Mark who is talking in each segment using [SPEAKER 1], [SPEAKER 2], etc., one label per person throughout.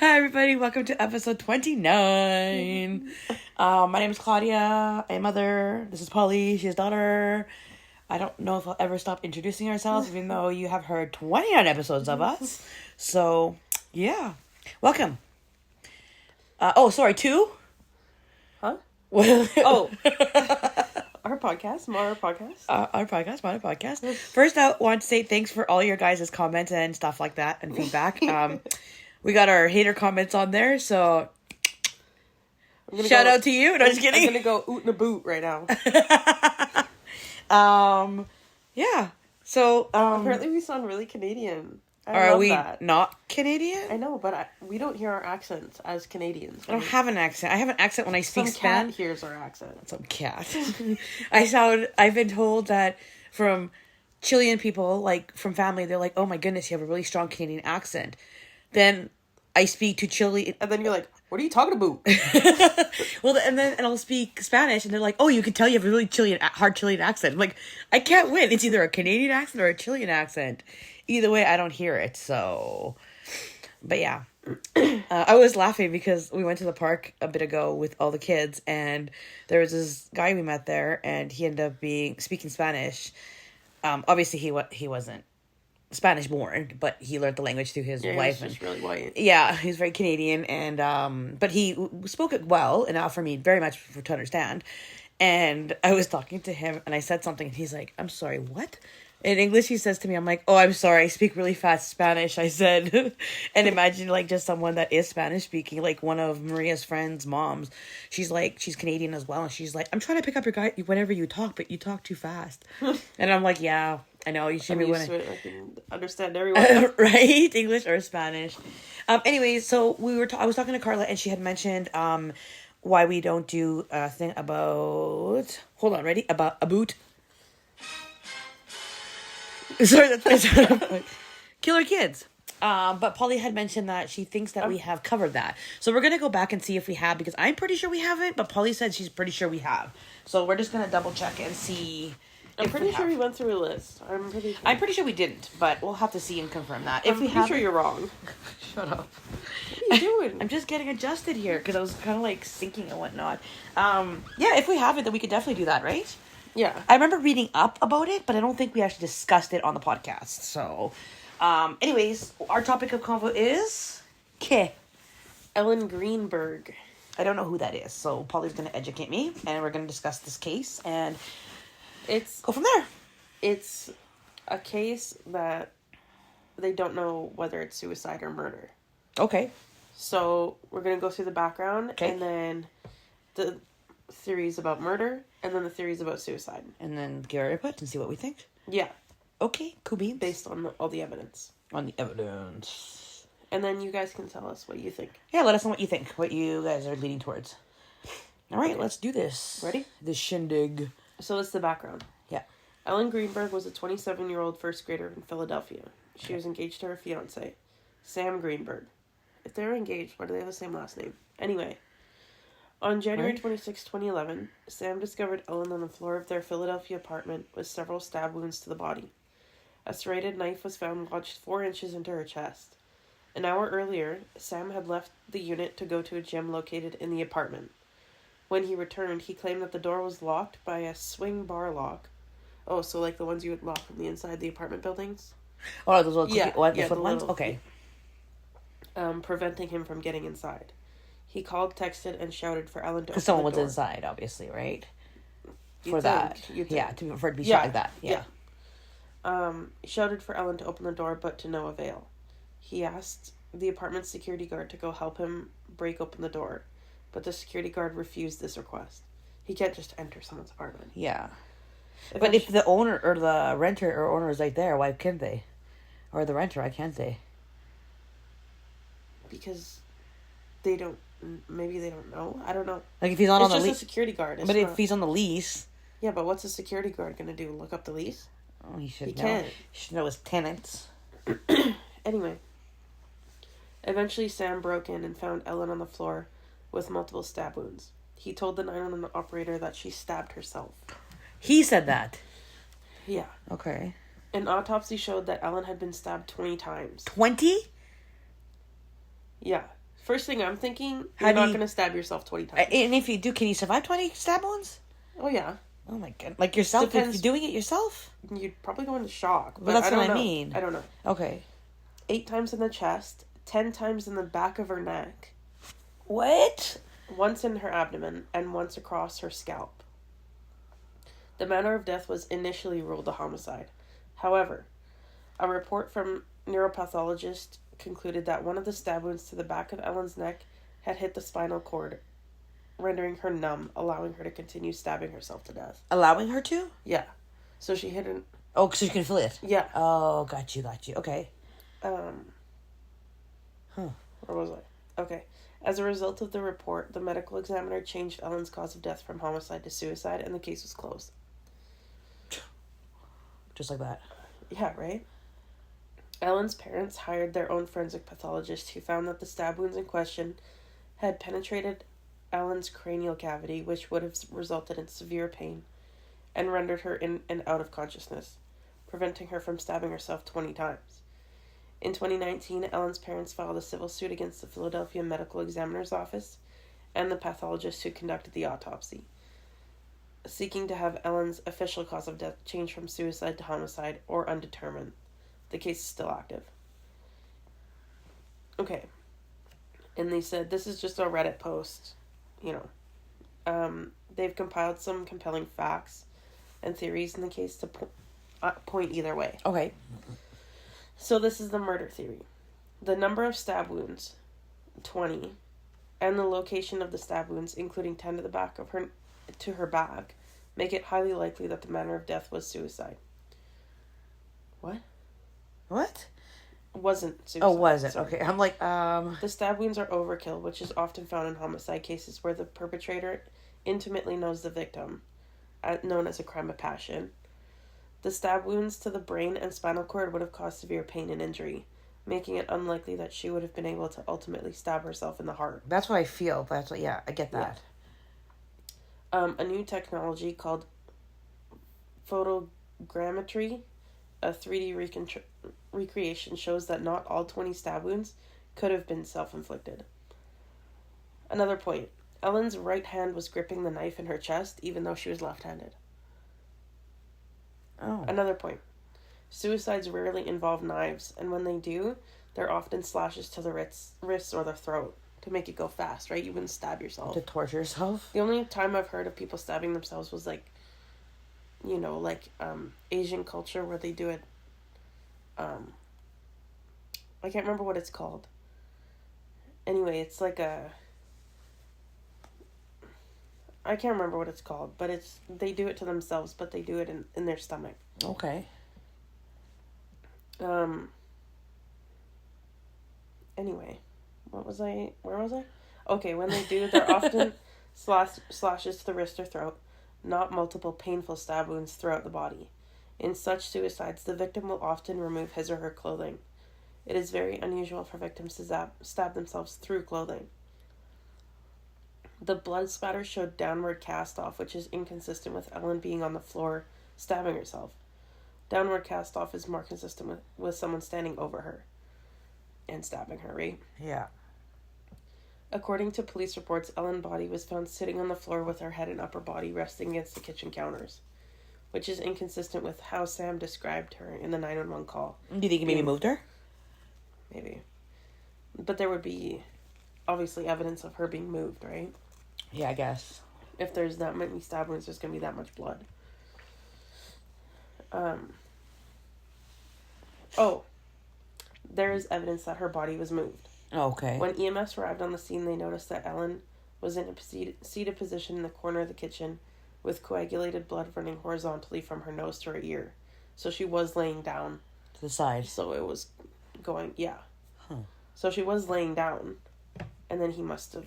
[SPEAKER 1] Hi, everybody. Welcome to episode 29. My name is Claudia. I'm a mother. This is Polly. She's a daughter. I don't know if I'll ever stop introducing ourselves, even though you have heard 29 episodes of us. So, yeah. Welcome. Sorry, 2?
[SPEAKER 2] Huh? Our podcast, Maughter Podcast.
[SPEAKER 1] Our podcast, Maughter Podcast. First, I want to say thanks for all your guys' comments and stuff like that and feedback. We got our hater comments on there, so shout out to you. No, just kidding.
[SPEAKER 2] I'm gonna go oot and a boot right now.
[SPEAKER 1] Yeah. So,
[SPEAKER 2] apparently we sound really Canadian.
[SPEAKER 1] Are we not Canadian?
[SPEAKER 2] I know, but we don't hear our accents as Canadians.
[SPEAKER 1] I don't have an accent. I have an accent when I speak Spanish.
[SPEAKER 2] Some cat hears our accent.
[SPEAKER 1] Some cat. I've been told that from Chilean people, like from family, they're like, oh my goodness, you have a really strong Canadian accent. Then I speak to Chile.
[SPEAKER 2] And then you're like, what are you talking about?
[SPEAKER 1] Well, and I'll speak Spanish and they're like, oh, you can tell you have a really hard Chilean accent. I'm like, I can't win. It's either a Canadian accent or a Chilean accent. Either way, I don't hear it, so... But yeah. I was laughing because we went to the park a bit ago with all the kids, and there was this guy we met there, and he ended up speaking Spanish. Obviously, he wasn't Spanish-born, but he learned the language through his wife.
[SPEAKER 2] He's just really white.
[SPEAKER 1] Yeah, he's very Canadian, and but he spoke it well, enough for me very much to understand. And I was talking to him, and I said something, and he's like, I'm sorry, what? In English, he says to me, I'm like, oh, I'm sorry, I speak really fast Spanish, I said. And imagine, like, just someone that is Spanish-speaking, like one of Maria's friends' moms. She's Canadian as well, and she's like, I'm trying to pick up your guy whenever you talk, but you talk too fast. And I'm like, yeah, I know, you should be winning.
[SPEAKER 2] I can understand everyone.
[SPEAKER 1] Right? English or Spanish. Anyways, so I was talking to Carla, and she had mentioned why we don't do a thing about... Hold on, ready? About a boot. Sorry, that's Killer Kids. But Polly had mentioned that she thinks that we have covered that. So we're going to go back and see if we have, because I'm pretty sure we haven't, but Polly said she's pretty sure we have. So we're just going to double check and see.
[SPEAKER 2] I'm pretty sure we went through a list. I'm pretty sure
[SPEAKER 1] we didn't, but we'll have to see and confirm that.
[SPEAKER 2] I'm pretty sure you're wrong.
[SPEAKER 1] Shut up.
[SPEAKER 2] What are you doing?
[SPEAKER 1] I'm just getting adjusted here because I was kind of like sinking and whatnot. Yeah, if we haven't, then we could definitely do that, right?
[SPEAKER 2] Yeah.
[SPEAKER 1] I remember reading up about it, but I don't think we actually discussed it on the podcast. So, anyways, our topic of convo is...
[SPEAKER 2] Ellen Greenberg.
[SPEAKER 1] I don't know who that is, so Polly's going to educate me, and we're going to discuss this case, and go from there.
[SPEAKER 2] It's a case that they don't know whether it's suicide or murder.
[SPEAKER 1] Okay.
[SPEAKER 2] So, we're going to go through the background,
[SPEAKER 1] okay,
[SPEAKER 2] and then the theories about murder, and then the theories about suicide.
[SPEAKER 1] And then give our input and see what we think?
[SPEAKER 2] Yeah.
[SPEAKER 1] Okay, cool beans.
[SPEAKER 2] Based on all the evidence.
[SPEAKER 1] On the evidence.
[SPEAKER 2] And then you guys can tell us what you think.
[SPEAKER 1] Yeah, let us know what you think, what you guys are leaning towards. All right, let's do this.
[SPEAKER 2] Ready?
[SPEAKER 1] The shindig.
[SPEAKER 2] So it's the background.
[SPEAKER 1] Yeah.
[SPEAKER 2] Ellen Greenberg was a 27-year-old first grader in Philadelphia. She was engaged to her fiancé, Sam Greenberg. If they're engaged, why do they have the same last name? Anyway... On January 26, 2011, Sam discovered Ellen on the floor of their Philadelphia apartment with several stab wounds to the body. A serrated knife was found lodged 4 inches into her chest. An hour earlier, Sam had left the unit to go to a gym located in the apartment. When he returned, he claimed that the door was locked by a swing bar lock. Oh, so like the ones you would lock from the inside the apartment buildings?
[SPEAKER 1] Oh, those little
[SPEAKER 2] the
[SPEAKER 1] ones? Okay.
[SPEAKER 2] Preventing him from getting inside. He called, texted, and shouted for Ellen to open the door.
[SPEAKER 1] Because someone was inside, obviously, right? For it to be shot like that. Yeah.
[SPEAKER 2] He shouted for Ellen to open the door, but to no avail. He asked the apartment security guard to go help him break open the door, but the security guard refused this request. He can't just enter someone's apartment.
[SPEAKER 1] Yeah. But if the owner or the renter or owner is right there, why can't they? Or the renter, why can't they?
[SPEAKER 2] Because they don't... Maybe they don't know. I don't know.
[SPEAKER 1] Like if he's not on the lease.
[SPEAKER 2] It's just a security guard.
[SPEAKER 1] If he's on the lease.
[SPEAKER 2] Yeah, but what's a security guard going to do? Look up the lease?
[SPEAKER 1] Oh, he should know.
[SPEAKER 2] Can't.
[SPEAKER 1] He should know his tenants.
[SPEAKER 2] Anyway. Eventually, Sam broke in and found Ellen on the floor with multiple stab wounds. He told the 911 operator that she stabbed herself.
[SPEAKER 1] He said that?
[SPEAKER 2] Yeah.
[SPEAKER 1] Okay.
[SPEAKER 2] An autopsy showed that Ellen had been stabbed 20 times.
[SPEAKER 1] 20?
[SPEAKER 2] Yeah. First thing I'm thinking,
[SPEAKER 1] How
[SPEAKER 2] you're
[SPEAKER 1] do
[SPEAKER 2] not
[SPEAKER 1] you-
[SPEAKER 2] going to stab yourself 20 times.
[SPEAKER 1] And if you do, can you survive 20 stab wounds?
[SPEAKER 2] Oh, yeah.
[SPEAKER 1] Oh my god. Like yourself, if
[SPEAKER 2] Depends.
[SPEAKER 1] you're doing it yourself?
[SPEAKER 2] You'd probably go into shock. But
[SPEAKER 1] Well, that's
[SPEAKER 2] I don't
[SPEAKER 1] what I
[SPEAKER 2] know.
[SPEAKER 1] mean.
[SPEAKER 2] I don't know.
[SPEAKER 1] Okay.
[SPEAKER 2] 8 times in the chest, 10 times in the back of her neck,
[SPEAKER 1] What?
[SPEAKER 2] once in her abdomen, and once across her scalp. The manner of death was initially ruled a homicide. However, a report from neuropathologist concluded that one of the stab wounds to the back of Ellen's neck had hit the spinal cord, rendering her numb, allowing her to continue stabbing herself to death.
[SPEAKER 1] Allowing her to?
[SPEAKER 2] Yeah. So she hit an...
[SPEAKER 1] Oh, so you can feel it?
[SPEAKER 2] Yeah.
[SPEAKER 1] Oh, got you. Okay.
[SPEAKER 2] Where was I? Okay. As a result of the report, the medical examiner changed Ellen's cause of death from homicide to suicide, and the case was closed.
[SPEAKER 1] Just like that.
[SPEAKER 2] Yeah, right? Ellen's parents hired their own forensic pathologist who found that the stab wounds in question had penetrated Ellen's cranial cavity, which would have resulted in severe pain and rendered her in and out of consciousness, preventing her from stabbing herself 20 times. In 2019, Ellen's parents filed a civil suit against the Philadelphia Medical Examiner's Office and the pathologist who conducted the autopsy, seeking to have Ellen's official cause of death changed from suicide to homicide or undetermined. The case is still active. Okay. And they said, this is just a Reddit post, they've compiled some compelling facts and theories in the case to point either way.
[SPEAKER 1] Okay.
[SPEAKER 2] So this is the murder theory. The number of stab wounds, 20, and the location of the stab wounds, including 10 to the back of her back, make it highly likely that the manner of death was suicide.
[SPEAKER 1] What?
[SPEAKER 2] Wasn't suicide.
[SPEAKER 1] Oh, was it?
[SPEAKER 2] Sorry.
[SPEAKER 1] Okay. I'm like,
[SPEAKER 2] The stab wounds are overkill, which is often found in homicide cases where the perpetrator intimately knows the victim, known as a crime of passion. The stab wounds to the brain and spinal cord would have caused severe pain and injury, making it unlikely that she would have been able to ultimately stab herself in the heart.
[SPEAKER 1] that's what I feel. That's what, yeah, I get that.
[SPEAKER 2] A new technology called photogrammetry, a 3D recreation, shows that not all 20 stab wounds could have been self-inflicted. Another point. Ellen's right hand was gripping the knife in her chest, even though she was left-handed.
[SPEAKER 1] Oh.
[SPEAKER 2] Another point. Suicides rarely involve knives, and when they do, they're often slashes to the wrists or the throat to make it go fast, right? You wouldn't stab yourself.
[SPEAKER 1] To torture yourself?
[SPEAKER 2] The only time I've heard of people stabbing themselves was Asian culture where they do it. I can't remember what it's called. Anyway, it's like I can't remember what it's called, but they do it to themselves, but they do it in their stomach.
[SPEAKER 1] Okay.
[SPEAKER 2] Anyway, where was I? Okay, when they do, they're often slashes to the wrist or throat, not multiple painful stab wounds throughout the body. In such suicides, the victim will often remove his or her clothing. It is very unusual for victims to stab themselves through clothing. The blood spatter showed downward cast-off, which is inconsistent with Ellen being on the floor stabbing herself. Downward cast-off is more consistent with someone standing over her and stabbing her, right?
[SPEAKER 1] Yeah.
[SPEAKER 2] According to police reports, Ellen's body was found sitting on the floor with her head and upper body resting against the kitchen counters, which is inconsistent with how Sam described her in the 911 call.
[SPEAKER 1] Do you think he maybe moved her?
[SPEAKER 2] Maybe. But there would be, obviously, evidence of her being moved, right?
[SPEAKER 1] Yeah, I guess.
[SPEAKER 2] If there's that many stab wounds, there's going to be that much blood. There is evidence that her body was moved.
[SPEAKER 1] Okay.
[SPEAKER 2] When EMS arrived on the scene, they noticed that Ellen was in a seated position in the corner of the kitchen with coagulated blood running horizontally from her nose to her ear. So she was laying down.
[SPEAKER 1] To the side.
[SPEAKER 2] So it was going, yeah.
[SPEAKER 1] Huh.
[SPEAKER 2] So she was laying down, and then he must have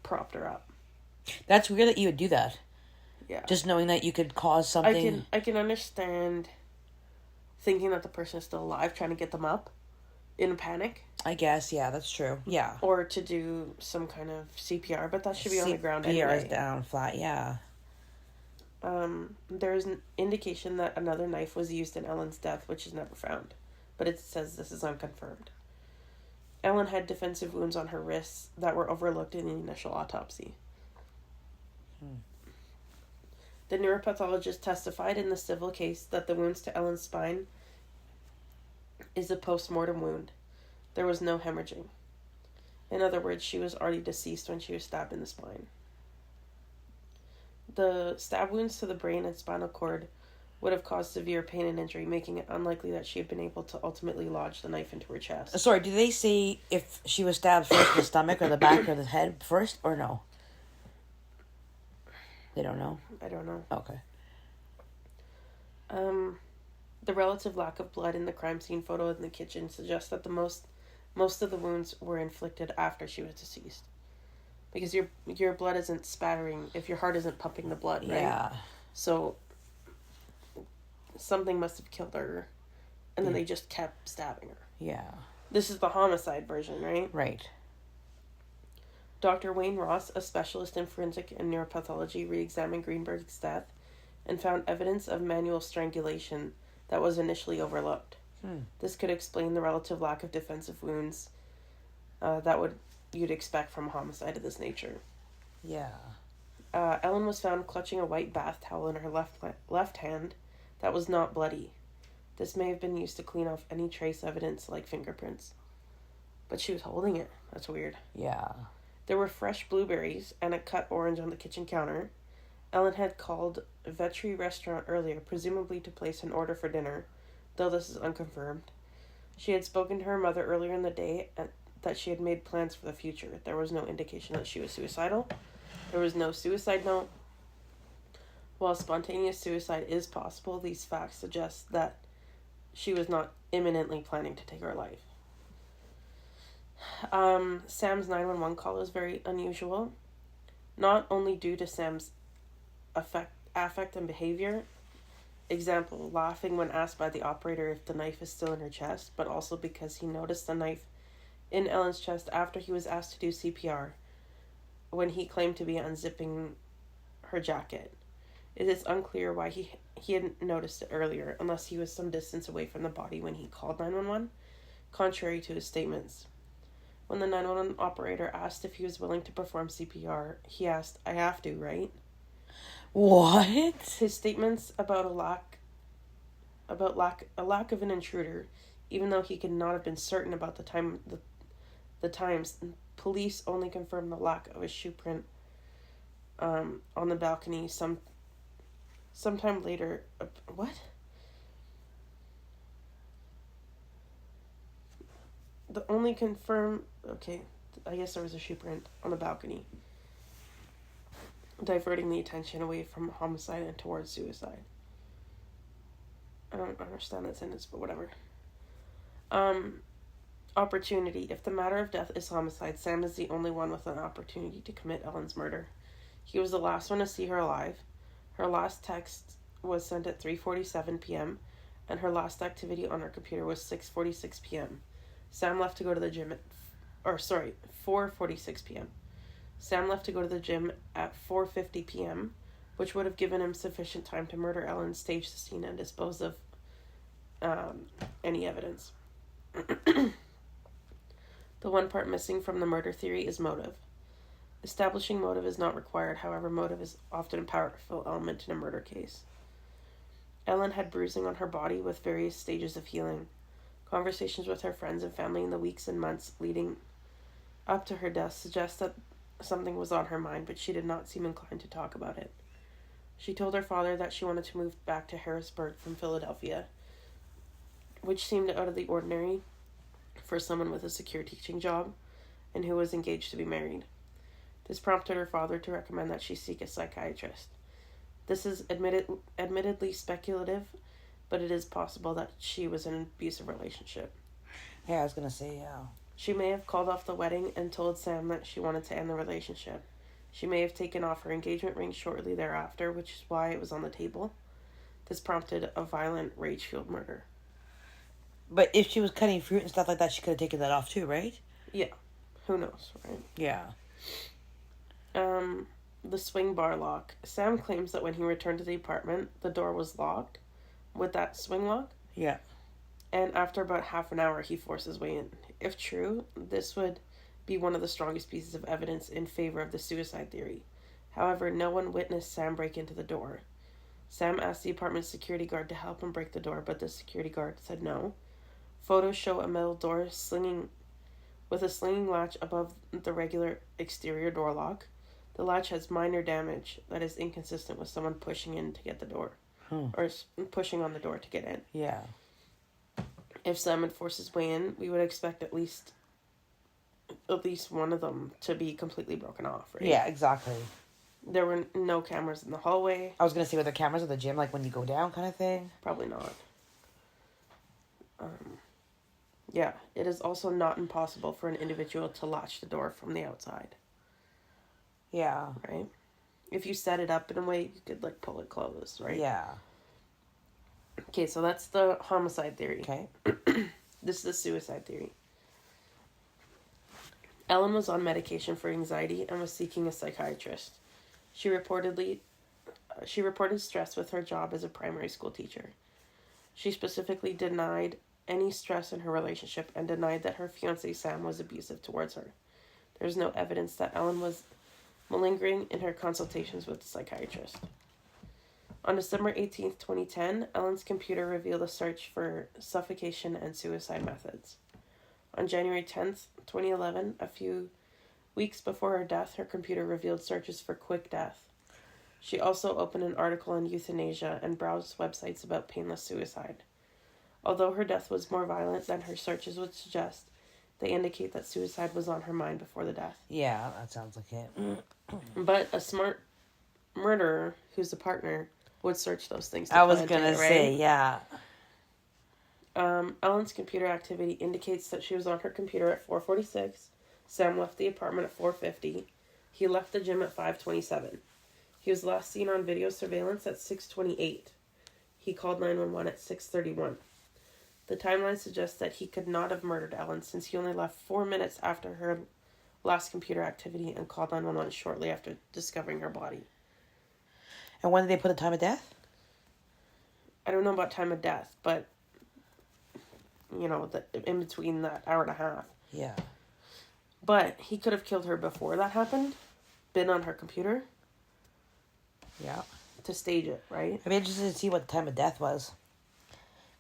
[SPEAKER 2] propped her up.
[SPEAKER 1] That's weird that you would do that.
[SPEAKER 2] Yeah.
[SPEAKER 1] Just knowing that you could cause something.
[SPEAKER 2] I can understand thinking that the person is still alive, trying to get them up in a panic.
[SPEAKER 1] I guess, yeah, that's true. Yeah.
[SPEAKER 2] Or to do some kind of CPR, but that should be on the ground anyway.
[SPEAKER 1] CPR is down flat, yeah.
[SPEAKER 2] There is an indication that another knife was used in Ellen's death, which is never found. But it says this is unconfirmed. Ellen had defensive wounds on her wrists that were overlooked in the initial autopsy. The neuropathologist testified in the civil case that the wounds to Ellen's spine is a post-mortem wound. There was no hemorrhaging. In other words, she was already deceased when she was stabbed in the spine. The stab wounds to the brain and spinal cord would have caused severe pain and injury, making it unlikely that she had been able to ultimately lodge the knife into her chest.
[SPEAKER 1] Sorry, did they say if she was stabbed first in the stomach or the back or the head first, or no? They don't know?
[SPEAKER 2] I don't know.
[SPEAKER 1] Okay.
[SPEAKER 2] The relative lack of blood in the crime scene photo in the kitchen suggests that most of the wounds were inflicted after she was deceased. Because your blood isn't spattering if your heart isn't pumping the blood, right?
[SPEAKER 1] Yeah.
[SPEAKER 2] So something must have killed her, and then they just kept stabbing her.
[SPEAKER 1] Yeah.
[SPEAKER 2] This is the homicide version, right?
[SPEAKER 1] Right.
[SPEAKER 2] Dr. Wayne Ross, a specialist in forensic and neuropathology, re-examined Greenberg's death and found evidence of manual strangulation that was initially overlooked. This could explain the relative lack of defensive wounds you'd expect from a homicide of this nature.
[SPEAKER 1] Yeah.
[SPEAKER 2] Ellen was found clutching a white bath towel in her left hand that was not bloody. This may have been used to clean off any trace evidence like fingerprints. But she was holding it. That's weird.
[SPEAKER 1] Yeah.
[SPEAKER 2] There were fresh blueberries and a cut orange on the kitchen counter. Ellen had called Vetri Restaurant earlier, presumably to place an order for dinner, though this is unconfirmed. She had spoken to her mother earlier in the day that she had made plans for the future. There was no indication that she was suicidal. There was no suicide note. While spontaneous suicide is possible, these facts suggest that she was not imminently planning to take her life. Sam's 911 call is very unusual, not only due to Sam's affect and behavior, example, laughing when asked by the operator if the knife is still in her chest, but also because he noticed the knife in Ellen's chest after he was asked to do CPR, when he claimed to be unzipping her jacket. It is unclear why he hadn't noticed it earlier, unless he was some distance away from the body when he called 911, contrary to his statements. When the 911 operator asked if he was willing to perform CPR, he asked, "I have to, right?"
[SPEAKER 1] What?
[SPEAKER 2] His statements about a lack of an intruder, even though he could not have been certain about the times, police only confirmed the lack of a shoe print on the balcony sometime later. What? The only confirmed... Okay, I guess there was a shoe print on the balcony, diverting the attention away from homicide and towards suicide. I don't understand that sentence, but whatever. Opportunity. If the matter of death is homicide, Sam is the only one with an opportunity to commit Ellen's murder. He was the last one to see her alive. Her last text was sent at 3:47 p.m., and her last activity on her computer was 6:46 p.m. Sam left to go to the gym 4:46 p.m. Sam left to go to the gym at 4:50 p.m., which would have given him sufficient time to murder Ellen, stage the scene, and dispose of any evidence. The one part missing from the murder theory is motive. Establishing motive is not required, however, motive is often a powerful element in a murder case. Ellen had bruising on her body with various stages of healing. Conversations with her friends and family in the weeks and months leading up to her death suggest that something was on her mind, but she did not seem inclined to talk about it. She told her father that she wanted to move back to Harrisburg from Philadelphia, which seemed out of the ordinary for someone with a secure teaching job and who was engaged to be married. This prompted her father to recommend that she seek a psychiatrist. This is admittedly speculative, but it is possible that she was in an abusive relationship.
[SPEAKER 1] Yeah, I was going to say, yeah.
[SPEAKER 2] She may have called off the wedding and told Sam that she wanted to end the relationship. She may have taken off her engagement ring shortly thereafter, which is why it was on the table. This prompted a violent, rage-fueled murder.
[SPEAKER 1] But if she was cutting fruit and stuff like that, she could have taken that off too, right?
[SPEAKER 2] Yeah. Who knows, right?
[SPEAKER 1] Yeah.
[SPEAKER 2] The swing bar lock. Sam claims that when he returned to the apartment, the door was locked with that swing lock.
[SPEAKER 1] Yeah.
[SPEAKER 2] And after about half an hour, he forced his way in. If true, this would be one of the strongest pieces of evidence in favor of the suicide theory. However, no one witnessed Sam break into the door. Sam asked the apartment's security guard to help him break the door, but the security guard said no. Photos show a metal door with a slinging latch above the regular exterior door lock. The latch has minor damage that is inconsistent with someone pushing in to get the door. Or pushing on the door to get in.
[SPEAKER 1] Yeah.
[SPEAKER 2] If Sam had forced his way in, we would expect at least one of them to be completely broken off, right?
[SPEAKER 1] Yeah, exactly.
[SPEAKER 2] There were no cameras in the hallway.
[SPEAKER 1] I was going to say, were there cameras at the gym, like when you go down kind of thing?
[SPEAKER 2] Probably not. Yeah, it is also not impossible for an individual to latch the door from the outside.
[SPEAKER 1] Yeah.
[SPEAKER 2] Right? If you set it up in a way, you could, like, pull it closed, right?
[SPEAKER 1] Yeah.
[SPEAKER 2] Okay, so that's the homicide theory.
[SPEAKER 1] Okay.
[SPEAKER 2] This is the suicide theory. Ellen was on medication for anxiety and was seeking a psychiatrist. She reported stress with her job as a primary school teacher. She specifically denied any stress in her relationship and denied that her fiancé Sam was abusive towards her. There is no evidence that Ellen was malingering in her consultations with the psychiatrist. On December 18th, 2010, Ellen's computer revealed a search for suffocation and suicide methods. On January 10th, 2011, a few weeks before her death, her computer revealed searches for quick death. She also opened an article on euthanasia and browsed websites about painless suicide. Although her death was more violent than her searches would suggest, they indicate that suicide was on her mind before the death.
[SPEAKER 1] Yeah, that sounds like it.
[SPEAKER 2] But a smart murderer who's a partner would search those things.
[SPEAKER 1] I was going to say, yeah.
[SPEAKER 2] Ellen's computer activity indicates that she was on her computer at 4:46. Sam left the apartment at 4:50. He left the gym at 5:27. He was last seen on video surveillance at 6:28. He called 911 at 6:31. The timeline suggests that he could not have murdered Ellen since he only left 4 minutes after her last computer activity and called 911 shortly after discovering her body.
[SPEAKER 1] And when did they put the time of death?
[SPEAKER 2] I don't know about time of death, but, you know, in between that hour and a half.
[SPEAKER 1] Yeah.
[SPEAKER 2] But he could have killed her before that happened, been on her computer.
[SPEAKER 1] Yeah.
[SPEAKER 2] To stage it, right?
[SPEAKER 1] I'd be interested to see what the time of death was.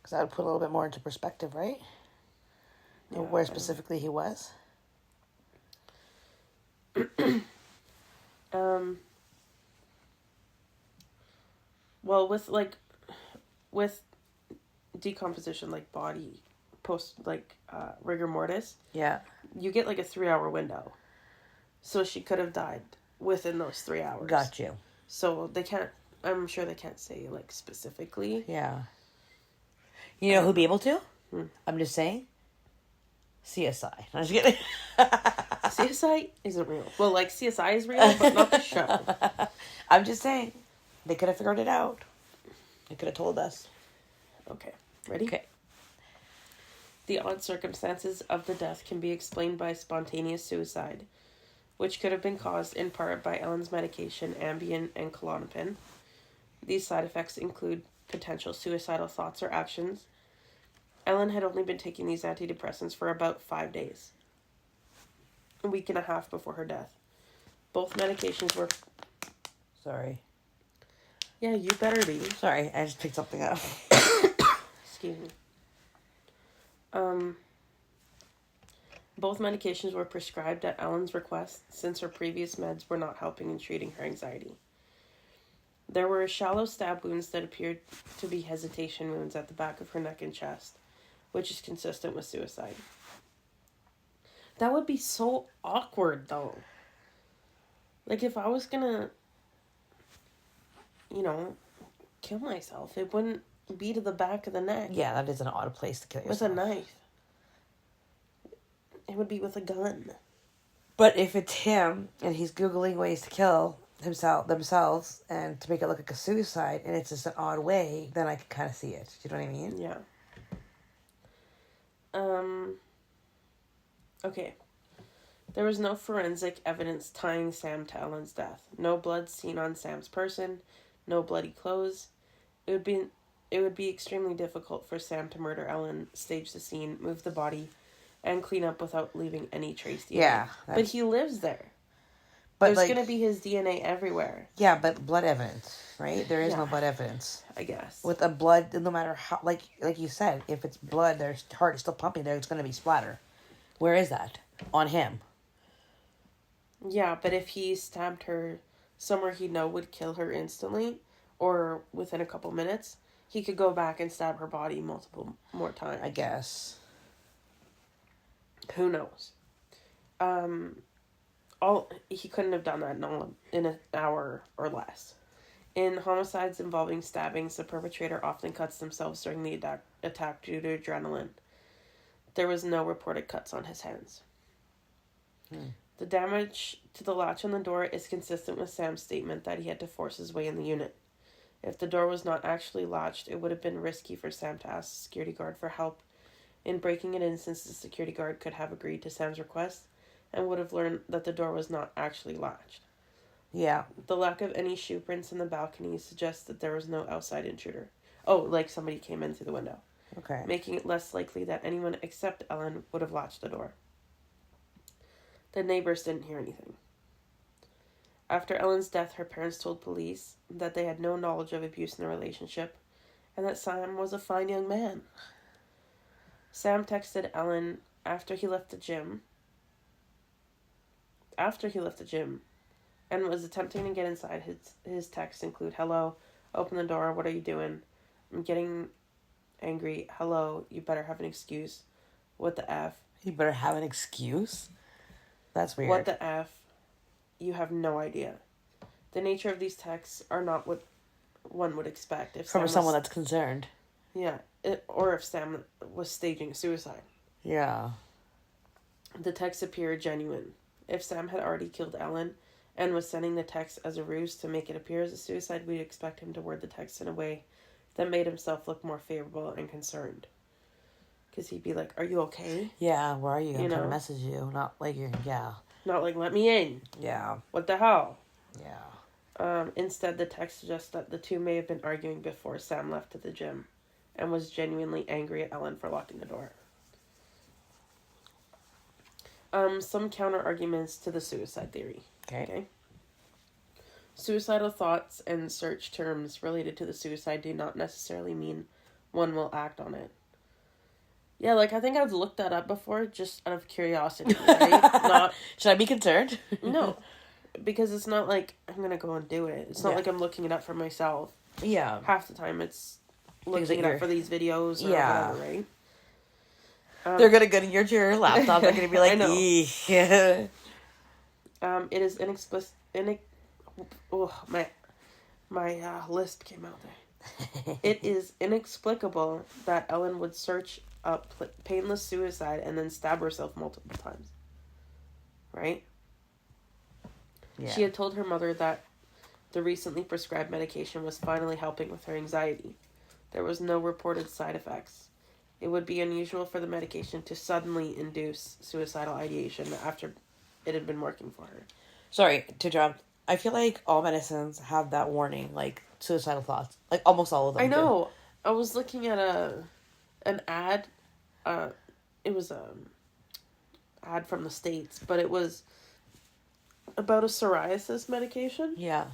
[SPEAKER 1] Because that would put a little bit more into perspective, right?
[SPEAKER 2] Yeah,
[SPEAKER 1] where specifically he was.
[SPEAKER 2] Well, with decomposition, like body post, rigor mortis.
[SPEAKER 1] Yeah.
[SPEAKER 2] You get like a 3-hour window. So she could have died within those 3 hours.
[SPEAKER 1] Got you.
[SPEAKER 2] So I'm sure they can't say like specifically.
[SPEAKER 1] Yeah. You know who'd be able to?
[SPEAKER 2] Hmm.
[SPEAKER 1] I'm just saying. CSI. I'm just kidding.
[SPEAKER 2] CSI isn't real. Well, like CSI is real, but not the show.
[SPEAKER 1] I'm just saying. They could have figured it out. They could have told us.
[SPEAKER 2] Okay. Ready?
[SPEAKER 1] Okay.
[SPEAKER 2] The odd circumstances of the death can be explained by spontaneous suicide, which could have been caused in part by Ellen's medication, Ambien and Klonopin. These side effects include potential suicidal thoughts or actions. Ellen had only been taking these antidepressants for about 5 days. A week and a half before her death. Both medications were...
[SPEAKER 1] Sorry.
[SPEAKER 2] Yeah, you better be.
[SPEAKER 1] Sorry, I just picked something up.
[SPEAKER 2] Excuse me. Both medications were prescribed at Ellen's request since her previous meds were not helping in treating her anxiety. There were shallow stab wounds that appeared to be hesitation wounds at the back of her neck and chest, which is consistent with suicide. That would be so awkward, though. Like, if I was gonna, kill myself, it wouldn't be to the back of the neck.
[SPEAKER 1] Yeah, that is an odd place to kill yourself.
[SPEAKER 2] With a knife. It would be with a gun.
[SPEAKER 1] But if it's him, and he's Googling ways to kill themselves, and to make it look like a suicide, and it's just an odd way, then I can kind of see it. Do you know what I mean?
[SPEAKER 2] Yeah. Okay. There was no forensic evidence tying Sam to Ellen's death. No blood seen on Sam's person. No bloody clothes. It would be extremely difficult for Sam to murder Ellen, stage the scene, move the body, and clean up without leaving any trace DNA.
[SPEAKER 1] Yeah.
[SPEAKER 2] But he lives there.
[SPEAKER 1] But
[SPEAKER 2] There's going to be his DNA everywhere.
[SPEAKER 1] Yeah, but blood evidence, right? There is no blood evidence.
[SPEAKER 2] I guess.
[SPEAKER 1] With a blood, no matter how, like you said, if it's blood, their heart is still pumping there, it's going to be splatter. Where is that? On him.
[SPEAKER 2] Yeah, but if he stabbed her somewhere he know would kill her instantly, or within a couple minutes, he could go back and stab her body multiple more times.
[SPEAKER 1] I guess.
[SPEAKER 2] Who knows? He couldn't have done that in an hour or less. In homicides involving stabbings, the perpetrator often cuts themselves during the attack due to adrenaline. There was no reported cuts on his hands. The damage to the latch on the door is consistent with Sam's statement that he had to force his way in the unit. If the door was not actually latched, it would have been risky for Sam to ask the security guard for help in breaking it in, since the security guard could have agreed to Sam's request and would have learned that the door was not actually latched.
[SPEAKER 1] Yeah.
[SPEAKER 2] The lack of any shoe prints in the balcony suggests that there was no outside intruder. Oh, like somebody came in through the window.
[SPEAKER 1] Okay.
[SPEAKER 2] Making it less likely that anyone except Ellen would have latched the door. The neighbors didn't hear anything. After Ellen's death, her parents told police that they had no knowledge of abuse in the relationship and that Sam was a fine young man. Sam texted Ellen after he left the gym, and was attempting to get inside. His texts include, "Hello, open the door, what are you doing? I'm getting angry. Hello, you better have an excuse. What the F?
[SPEAKER 1] You better have an excuse? That's weird.
[SPEAKER 2] What the F? You have no idea." The nature of these texts are not what one would expect if
[SPEAKER 1] From someone that's concerned.
[SPEAKER 2] Yeah, or if Sam was staging suicide.
[SPEAKER 1] Yeah.
[SPEAKER 2] The texts appear genuine. If Sam had already killed Ellen and was sending the text as a ruse to make it appear as a suicide, we'd expect him to word the text in a way that made himself look more favorable and concerned. Because he'd be like, "Are you okay?"
[SPEAKER 1] Yeah, where are you? I'm trying to message you. Not like you're,
[SPEAKER 2] Not like, "Let me in."
[SPEAKER 1] Yeah.
[SPEAKER 2] What the hell?
[SPEAKER 1] Yeah.
[SPEAKER 2] Instead, the text suggests that the two may have been arguing before Sam left to the gym and was genuinely angry at Ellen for locking the door. Some counter-arguments to the suicide theory. Okay. Suicidal thoughts and search terms related to the suicide do not necessarily mean one will act on it. Yeah, like, I think I've looked that up before just out of curiosity, right?
[SPEAKER 1] Should I be concerned?
[SPEAKER 2] No. Because it's not like I'm going to go and do it. It's not like I'm looking it up for myself.
[SPEAKER 1] Yeah.
[SPEAKER 2] Half the time it's looking it up for these videos or whatever, right?
[SPEAKER 1] They're going to go to your laptop. They're going to be like,
[SPEAKER 2] I know.
[SPEAKER 1] Yeah.
[SPEAKER 2] It is my lisp came out there. It is inexplicable that Ellen would search up painless suicide and then stab herself multiple times. Right? Yeah. She had told her mother that the recently prescribed medication was finally helping with her anxiety. There was no reported side effects. It would be unusual for the medication to suddenly induce suicidal ideation after it had been working for her.
[SPEAKER 1] Sorry to jump. I feel like all medicines have that warning, like suicidal thoughts. Like almost all of them.
[SPEAKER 2] I know. Do. I was looking at an ad. It was an ad from the States, but it was about a psoriasis medication.
[SPEAKER 1] Yeah.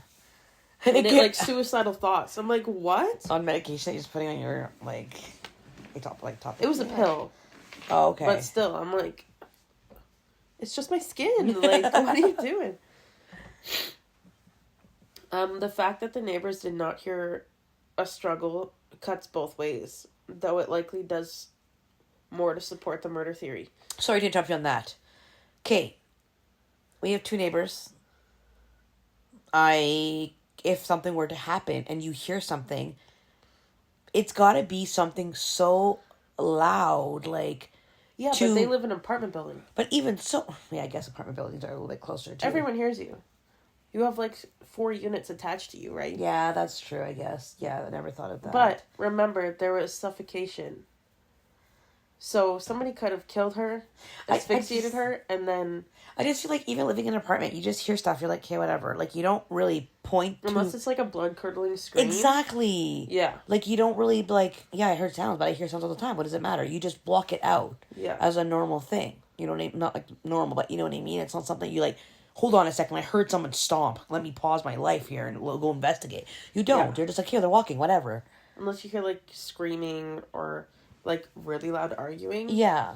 [SPEAKER 2] And it like suicidal thoughts. I'm like, what?
[SPEAKER 1] On medication that you're just putting on your top.
[SPEAKER 2] It was a pill.
[SPEAKER 1] Oh, okay.
[SPEAKER 2] But still, I'm like, it's just my skin. Like, what are you doing? The fact that the neighbors did not hear a struggle cuts both ways, though it likely does more to support the murder theory.
[SPEAKER 1] Sorry to interrupt you on that. Okay. We have two neighbors. If something were to happen and you hear something, it's got to be something so loud, like...
[SPEAKER 2] Yeah, but they live in an apartment building.
[SPEAKER 1] But even so... Yeah, I guess apartment buildings are a little bit closer to...
[SPEAKER 2] Everyone hears you. You have, 4 units attached to you, right?
[SPEAKER 1] Yeah, that's true, I guess. Yeah, I never thought of that.
[SPEAKER 2] But, remember, there was suffocation. So somebody could have killed her, asphyxiated her, and then...
[SPEAKER 1] I just feel like even living in an apartment, you just hear stuff, you're like, okay, whatever. Like, you don't really point to...
[SPEAKER 2] Unless it's like a blood-curdling scream.
[SPEAKER 1] Exactly.
[SPEAKER 2] Yeah.
[SPEAKER 1] Like, you don't really, like, yeah, I heard sounds, but I hear sounds all the time. What does it matter? You just block it out as a normal thing. You know what I mean? Not like normal, but you know what I mean? It's not something you like, hold on a second, I heard someone stomp. Let me pause my life here and we'll go investigate. You don't. Yeah. You're just like, here, they're walking, whatever.
[SPEAKER 2] Unless you hear, like, screaming or, like, really loud arguing.
[SPEAKER 1] Yeah.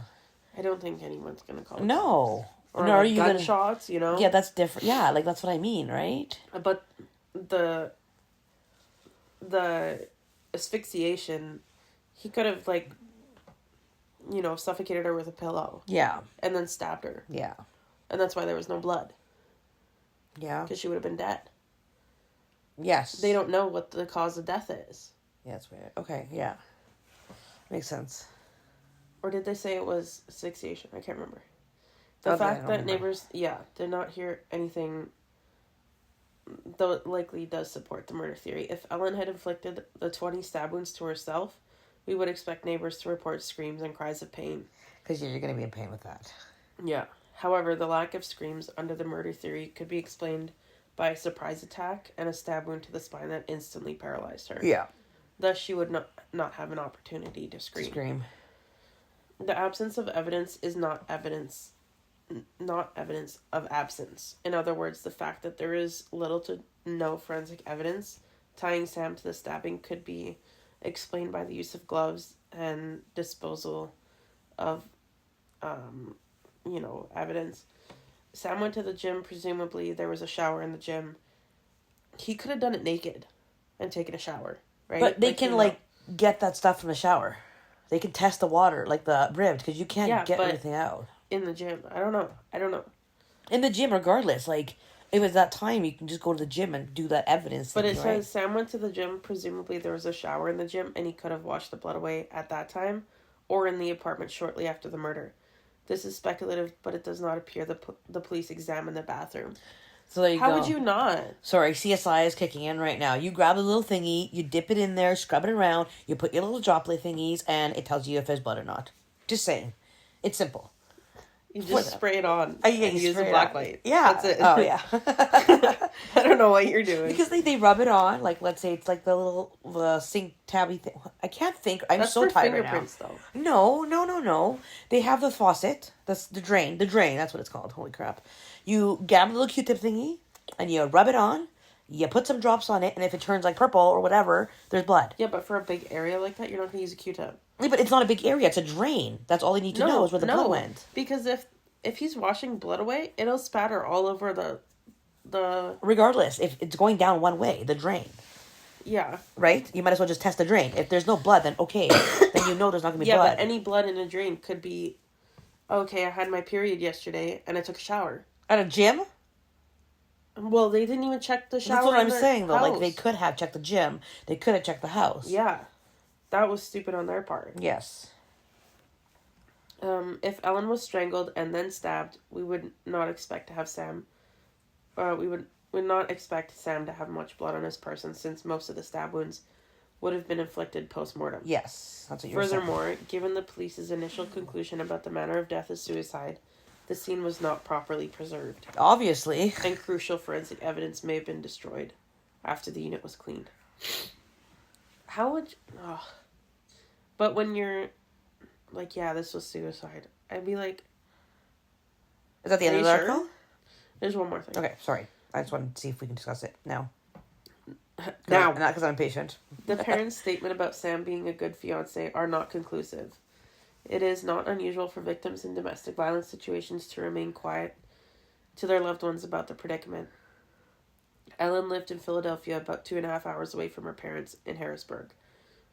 [SPEAKER 2] I don't think anyone's going to call it.
[SPEAKER 1] No.
[SPEAKER 2] Or
[SPEAKER 1] no,
[SPEAKER 2] like
[SPEAKER 1] are you
[SPEAKER 2] gunshots, you know?
[SPEAKER 1] Yeah, that's different. Yeah, like, that's what I mean, right?
[SPEAKER 2] But the asphyxiation, he could have, like, you know, suffocated her with a pillow.
[SPEAKER 1] Yeah.
[SPEAKER 2] And then stabbed her.
[SPEAKER 1] Yeah.
[SPEAKER 2] And that's why there was no blood.
[SPEAKER 1] Yeah.
[SPEAKER 2] Because she would have been dead.
[SPEAKER 1] Yes.
[SPEAKER 2] They don't know what the cause of death is.
[SPEAKER 1] Yeah, that's weird. Okay, yeah. Makes sense.
[SPEAKER 2] Or did they say it was asphyxiation? I can't remember. The fact that neighbors, did not hear anything, though it likely does support the murder theory. If Ellen had inflicted the 20 stab wounds to herself, we would expect neighbors to report screams and cries of pain.
[SPEAKER 1] Because you're going to be in pain with that.
[SPEAKER 2] Yeah. However, the lack of screams under the murder theory could be explained by a surprise attack and a stab wound to the spine that instantly paralyzed her.
[SPEAKER 1] Yeah.
[SPEAKER 2] Thus, she would not have an opportunity to scream. The absence of evidence is not evidence of absence. In other words, the fact that there is little to no forensic evidence tying Sam to the stabbing could be explained by the use of gloves and disposal of, evidence. Sam went to the gym. Presumably, there was a shower in the gym. He could have done it naked and taken a shower, right?
[SPEAKER 1] But they can, get that stuff from the shower. They can test the water, like the ribs, because you can't get everything out.
[SPEAKER 2] In the gym. I don't know.
[SPEAKER 1] In the gym, regardless. Like, if it was that time, you can just go to the gym and do that evidence.
[SPEAKER 2] But it says Sam went to the gym. Presumably there was a shower in the gym, and he could have washed the blood away at that time, or in the apartment shortly after the murder. This is speculative, but it does not appear the police examined the bathroom.
[SPEAKER 1] So there you go.
[SPEAKER 2] How would you not?
[SPEAKER 1] Sorry, CSI is kicking in right now. You grab a little thingy, you dip it in there, scrub it around, you put your little droplet thingies, and it tells you if there's blood or not. Just saying. It's simple.
[SPEAKER 2] You just spray it on.
[SPEAKER 1] You
[SPEAKER 2] use a black light.
[SPEAKER 1] Yeah.
[SPEAKER 2] That's it.
[SPEAKER 1] Oh, yeah.
[SPEAKER 2] I don't know what you're doing.
[SPEAKER 1] Because they rub it on. Like, let's say it's like the little sink tabby thing. I can't think. That's so tired right now. That's for fingerprints, though. No. They have the faucet. That's the drain. The drain. That's what it's called. Holy crap. You grab a little Q-tip thingy, and you rub it on. You put some drops on it, and if it turns like purple or whatever, there's blood.
[SPEAKER 2] Yeah, but for a big area like that, you're not going to use a Q-tip.
[SPEAKER 1] Yeah, but it's not a big area. It's a drain. That's all they need to know is where the blood went.
[SPEAKER 2] Because if he's washing blood away, it'll spatter all over the...
[SPEAKER 1] Regardless, if it's going down one way, the drain.
[SPEAKER 2] Yeah.
[SPEAKER 1] Right? You might as well just test the drain. If there's no blood, then okay. Then you know there's not going to be blood.
[SPEAKER 2] Yeah, but any blood in a drain could be, okay, I had my period yesterday, and I took a shower.
[SPEAKER 1] At a gym?
[SPEAKER 2] Well, they didn't even check the shower.
[SPEAKER 1] That's what I'm saying, though.
[SPEAKER 2] House.
[SPEAKER 1] Like, they could have checked the gym. They could have checked the house.
[SPEAKER 2] Yeah. That was stupid on their part.
[SPEAKER 1] Yes.
[SPEAKER 2] If Ellen was strangled and then stabbed, we would not expect to have Sam... we would not expect Sam to have much blood on his person, since most of the stab wounds would have been inflicted post-mortem.
[SPEAKER 1] Yes. That's what you're saying.
[SPEAKER 2] Furthermore, given the police's initial conclusion about the manner of death as suicide, the scene was not properly preserved.
[SPEAKER 1] Obviously.
[SPEAKER 2] And crucial forensic evidence may have been destroyed after the unit was cleaned. How would... But when you're like, yeah, this was suicide, I'd be like...
[SPEAKER 1] Is that the end of the article?
[SPEAKER 2] There's one more thing.
[SPEAKER 1] Okay, sorry. I just wanted to see if we can discuss it now.
[SPEAKER 2] Now.
[SPEAKER 1] Not because I'm impatient.
[SPEAKER 2] The parents' statement about Sam being a good fiancé are not conclusive. It is not unusual for victims in domestic violence situations to remain quiet to their loved ones about the predicament. Ellen lived in Philadelphia, about 2.5 hours away from her parents in Harrisburg.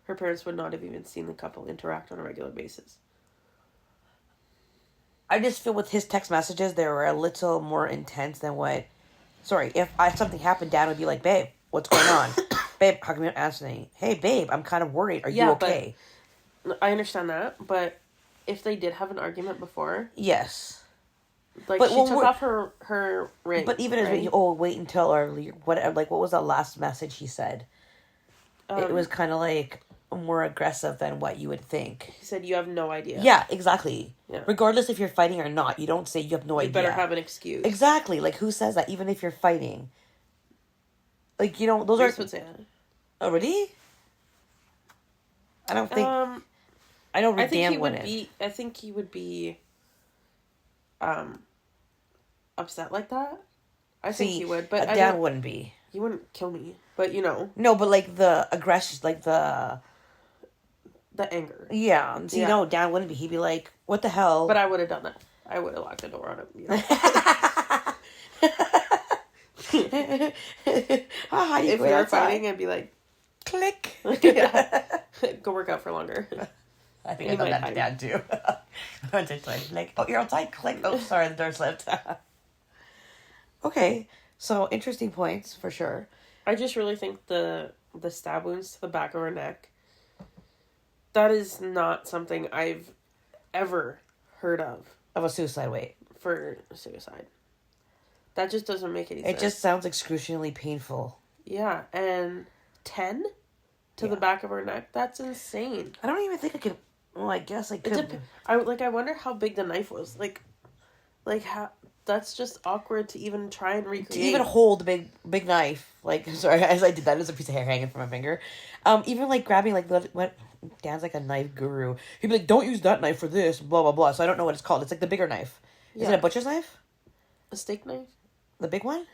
[SPEAKER 2] Her parents would not have even seen the couple interact on a regular basis.
[SPEAKER 1] I just feel with his text messages, they were a little more intense than what... Sorry, if something happened, Dad would be like, babe, what's going on? Babe, how come you're not answering? Hey, babe, I'm kind of worried. Are you okay?
[SPEAKER 2] I understand that, but if they did have an argument before...
[SPEAKER 1] Yes.
[SPEAKER 2] Like, but, she took off her ring.
[SPEAKER 1] But even as, wait until, or whatever, like, what was the last message he said? It was kind of like... more aggressive than what you would think.
[SPEAKER 2] He said, you have no idea.
[SPEAKER 1] Yeah, exactly.
[SPEAKER 2] Yeah.
[SPEAKER 1] Regardless if you're fighting or not, you don't say you have no idea.
[SPEAKER 2] You better have an excuse.
[SPEAKER 1] Exactly. Like, who says that? Even if you're fighting. Like, you know, those
[SPEAKER 2] Reese
[SPEAKER 1] are...
[SPEAKER 2] would say that.
[SPEAKER 1] Oh, really? I don't think... I know Dan wouldn't.
[SPEAKER 2] I think he would be upset like that. I think he would, but
[SPEAKER 1] Dan wouldn't be.
[SPEAKER 2] He wouldn't kill me, but you know.
[SPEAKER 1] No, but like the aggression, like the
[SPEAKER 2] anger.
[SPEAKER 1] Yeah. See, no, Dan wouldn't be. He'd be like, "What the hell?"
[SPEAKER 2] But I would have done that. I would have locked the door on him. You know? If we were fighting, I'd be like,
[SPEAKER 1] click.
[SPEAKER 2] Go work out for longer.
[SPEAKER 1] I think I done that to Dad too. I just like, oh, you're outside. Click. Oh, sorry, the door slipped. Okay, so interesting points for sure.
[SPEAKER 2] I just really think the stab wounds to the back of her neck, that is not something I've ever heard of.
[SPEAKER 1] Of a suicide weight.
[SPEAKER 2] For suicide. That just doesn't make any sense.
[SPEAKER 1] It just sounds excruciatingly painful.
[SPEAKER 2] Yeah, and 10 to the back of her neck? That's insane.
[SPEAKER 1] I don't even think I could... Well, I guess I could...
[SPEAKER 2] I wonder how big the knife was. Like how... That's just awkward to even try and recreate.
[SPEAKER 1] To even hold the big knife. Like, sorry, as I did that, there's a piece of hair hanging from my finger. Even, like, grabbing, like, what... Dan's like a knife guru. He'd be like, don't use that knife for this, blah, blah, blah. So I don't know what it's called. It's like the bigger knife. Is it a butcher's knife?
[SPEAKER 2] A steak knife?
[SPEAKER 1] The big one?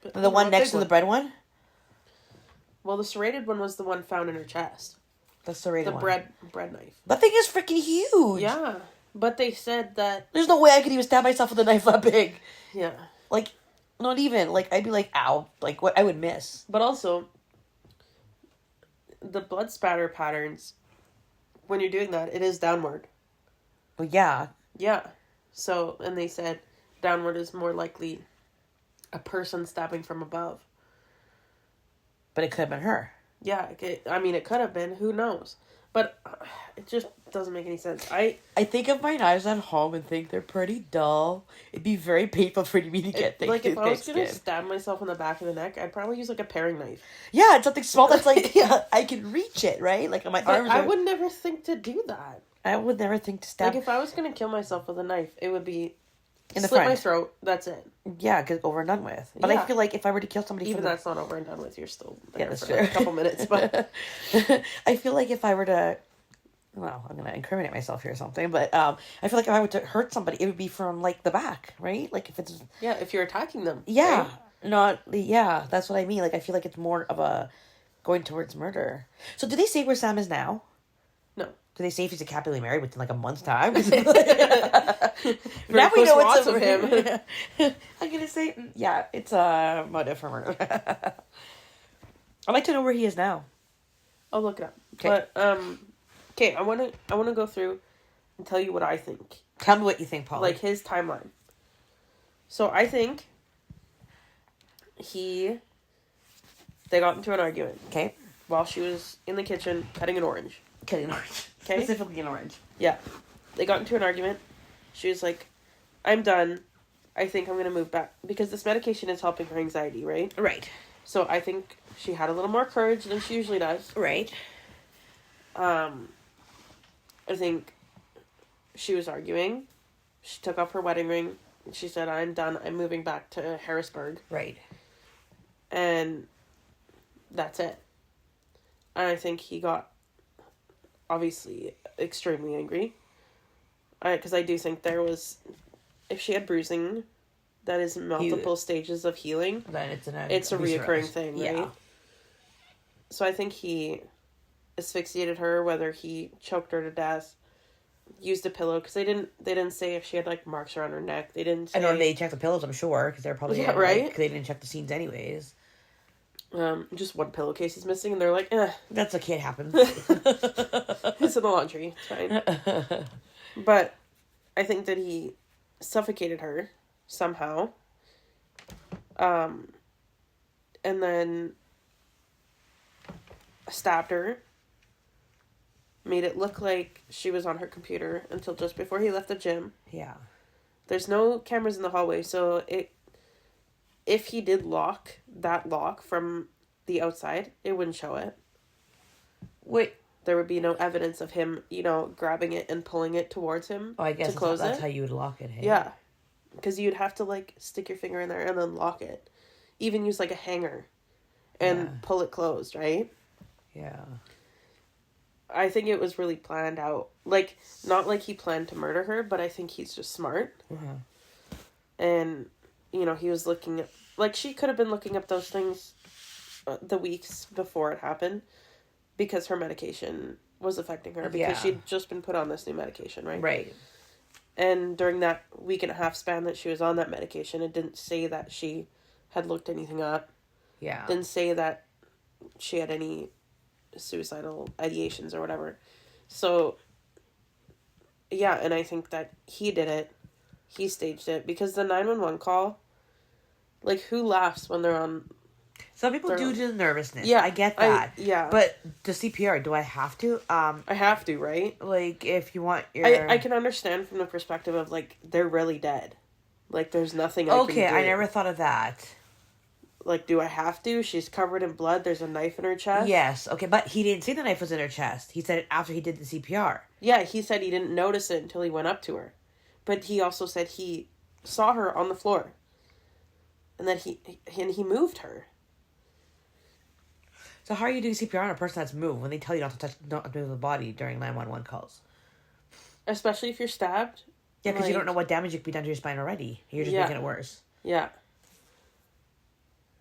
[SPEAKER 1] The one next to the bread one?
[SPEAKER 2] Well, the serrated one was the one found in her chest.
[SPEAKER 1] The serrated one.
[SPEAKER 2] The bread knife.
[SPEAKER 1] That thing is freaking huge.
[SPEAKER 2] Yeah. But they said that...
[SPEAKER 1] There's no way I could even stab myself with a knife that big.
[SPEAKER 2] Yeah.
[SPEAKER 1] Like, not even. Like, I'd be like, ow. Like, what I would miss.
[SPEAKER 2] But also, the blood spatter patterns, when you're doing that, it is downward.
[SPEAKER 1] Well, yeah.
[SPEAKER 2] Yeah. So, and they said downward is more likely a person stabbing from above.
[SPEAKER 1] But it could have been her.
[SPEAKER 2] Yeah. It could have been. Who knows? But it just doesn't make any sense. I
[SPEAKER 1] think of my knives at home and think they're pretty dull. It'd be very painful for me to get things.
[SPEAKER 2] Like, if I was going to stab myself in the back of the neck, I'd probably use, like, a paring knife.
[SPEAKER 1] Yeah, it's something small that's, like, I can reach it, right? Like, my arms
[SPEAKER 2] I would never think to do that.
[SPEAKER 1] I would never think to stab...
[SPEAKER 2] Like, if I was going to kill myself with a knife, it would be...
[SPEAKER 1] In the
[SPEAKER 2] slit
[SPEAKER 1] front.
[SPEAKER 2] my throat, that's it.
[SPEAKER 1] Yeah, because over and done with. But I feel like if I were to kill somebody...
[SPEAKER 2] Even that's not over and done with, you're still there
[SPEAKER 1] that's
[SPEAKER 2] for
[SPEAKER 1] true.
[SPEAKER 2] like a couple minutes, but...
[SPEAKER 1] I feel like if I were to... Well, I'm going to incriminate myself here or something, but I feel like if I were to hurt somebody, it would be from, like, the back, right? Like, if it's...
[SPEAKER 2] Yeah, if you're attacking them.
[SPEAKER 1] Yeah.
[SPEAKER 2] Right?
[SPEAKER 1] Yeah, that's what I mean. Like, I feel like it's more of a going towards murder. So, do they say where Sam is now?
[SPEAKER 2] No.
[SPEAKER 1] Do they say if he's happily married within, like, a month's time? Now
[SPEAKER 2] we know it's of him.
[SPEAKER 1] I'm going to say, yeah, it's a motive for murder. I'd like to know where he is now.
[SPEAKER 2] I'll look it up.
[SPEAKER 1] Okay.
[SPEAKER 2] But, okay, I want to go through and tell you what I think.
[SPEAKER 1] Tell me what you think, Paul.
[SPEAKER 2] Like, his timeline. So, I think they got into an argument.
[SPEAKER 1] Okay.
[SPEAKER 2] While she was in the kitchen cutting an orange.
[SPEAKER 1] Cutting an orange.
[SPEAKER 2] Okay?
[SPEAKER 1] Specifically an orange.
[SPEAKER 2] Yeah. They got into an argument. She was like, I'm done. I think I'm going to move back. Because this medication is helping her anxiety, right?
[SPEAKER 1] Right.
[SPEAKER 2] So, I think she had a little more courage than she usually does.
[SPEAKER 1] Right.
[SPEAKER 2] I think she was arguing. She took off her wedding ring. And she said, I'm done. I'm moving back to Harrisburg.
[SPEAKER 1] Right.
[SPEAKER 2] And that's it. And I think he got, obviously, extremely angry. Because I do think there was, if she had bruising, that is multiple stages of healing.
[SPEAKER 1] Then
[SPEAKER 2] it's a reoccurring thing, right?
[SPEAKER 1] Yeah.
[SPEAKER 2] So I think he asphyxiated her, whether he choked her to death, used a pillow, because they didn't say if she had, like, marks around her neck. They didn't say...
[SPEAKER 1] I know they checked the pillows, I'm sure, because they're probably...
[SPEAKER 2] Yeah, right?
[SPEAKER 1] Because they didn't check the scenes anyways.
[SPEAKER 2] Just one pillowcase is missing, and they're like, eh.
[SPEAKER 1] That's okay, it happens.
[SPEAKER 2] It's in the laundry. It's fine. But I think that he suffocated her somehow. And then stabbed her. Made it look like she was on her computer until just before he left the gym.
[SPEAKER 1] Yeah.
[SPEAKER 2] There's no cameras in the hallway, so if he did lock that lock from the outside, it wouldn't show it.
[SPEAKER 1] Wait.
[SPEAKER 2] there would be no evidence of him, grabbing it and pulling it towards him
[SPEAKER 1] I guess
[SPEAKER 2] to close
[SPEAKER 1] that's
[SPEAKER 2] it.
[SPEAKER 1] how you would lock it, hey?
[SPEAKER 2] Yeah. Because you'd have to, like, stick your finger in there and then lock it. Even use, like, a hanger and pull it closed, right?
[SPEAKER 1] Yeah.
[SPEAKER 2] I think it was really planned out. Like, not like he planned to murder her, but I think he's just smart. And, he was looking at... Like, she could have been looking up those things the weeks before it happened because her medication was affecting her. Because she'd just been put on this new medication, right?
[SPEAKER 1] Right.
[SPEAKER 2] And during that week and a half span that she was on that medication, it didn't say that she had looked anything up.
[SPEAKER 1] Yeah.
[SPEAKER 2] Didn't say that she had any suicidal ideations or whatever. So, yeah, and I think that he did it. He staged it. Because the 911 call, like, who laughs when they're on...
[SPEAKER 1] Some people do the nervousness.
[SPEAKER 2] Yeah.
[SPEAKER 1] I get that.
[SPEAKER 2] Yeah.
[SPEAKER 1] But the CPR, do I have to?
[SPEAKER 2] I have to, right?
[SPEAKER 1] Like, if you want your...
[SPEAKER 2] I can understand from the perspective of, like, they're really dead. Like, there's nothing I can do.
[SPEAKER 1] Okay, I never thought of that.
[SPEAKER 2] Like, do I have to? She's covered in blood. There's a knife in her chest.
[SPEAKER 1] Yes, okay, but he didn't say the knife was in her chest. He said it after he did the CPR.
[SPEAKER 2] Yeah, he said he didn't notice it until he went up to her. But he also said he saw her on the floor. And that he moved her.
[SPEAKER 1] So how are you doing CPR on a person that's moved when they tell you not to move the body during 911 calls?
[SPEAKER 2] Especially if you're stabbed.
[SPEAKER 1] Yeah, because you don't know what damage could be done to your spine already. You're just making it worse.
[SPEAKER 2] Yeah.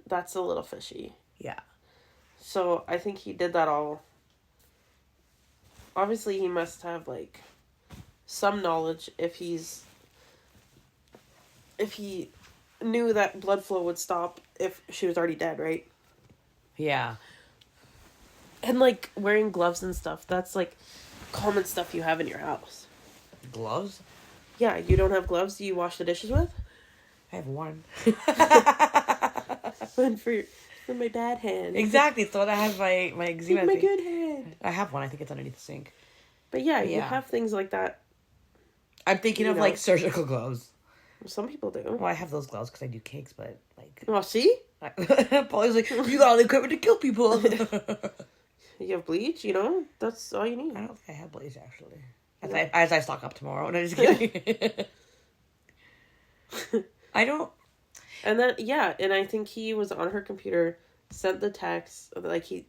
[SPEAKER 2] That's a little fishy.
[SPEAKER 1] Yeah.
[SPEAKER 2] So I think he did that all. Obviously, he must have, like, some knowledge if he knew that blood flow would stop if she was already dead, right?
[SPEAKER 1] Yeah.
[SPEAKER 2] And, like, wearing gloves and stuff, that's, like, common stuff you have in your house.
[SPEAKER 1] Gloves?
[SPEAKER 2] Yeah, you don't have gloves you wash the dishes with?
[SPEAKER 1] I have one.
[SPEAKER 2] One for my bad hand.
[SPEAKER 1] Exactly, so I have my eczema.
[SPEAKER 2] My good hand.
[SPEAKER 1] I have one, I think it's underneath the sink.
[SPEAKER 2] But yeah, you have things like that.
[SPEAKER 1] I'm thinking of, like, surgical gloves.
[SPEAKER 2] Some people do.
[SPEAKER 1] Well, I have those gloves because I do cakes, but, like...
[SPEAKER 2] Well, see?
[SPEAKER 1] Paul's like, you got all the equipment to kill people.
[SPEAKER 2] You have bleach, That's all you need.
[SPEAKER 1] I don't think I have bleach, actually. As I stock up tomorrow. No, just kidding. I don't...
[SPEAKER 2] And then, and I think he was on her computer, sent the text, like, he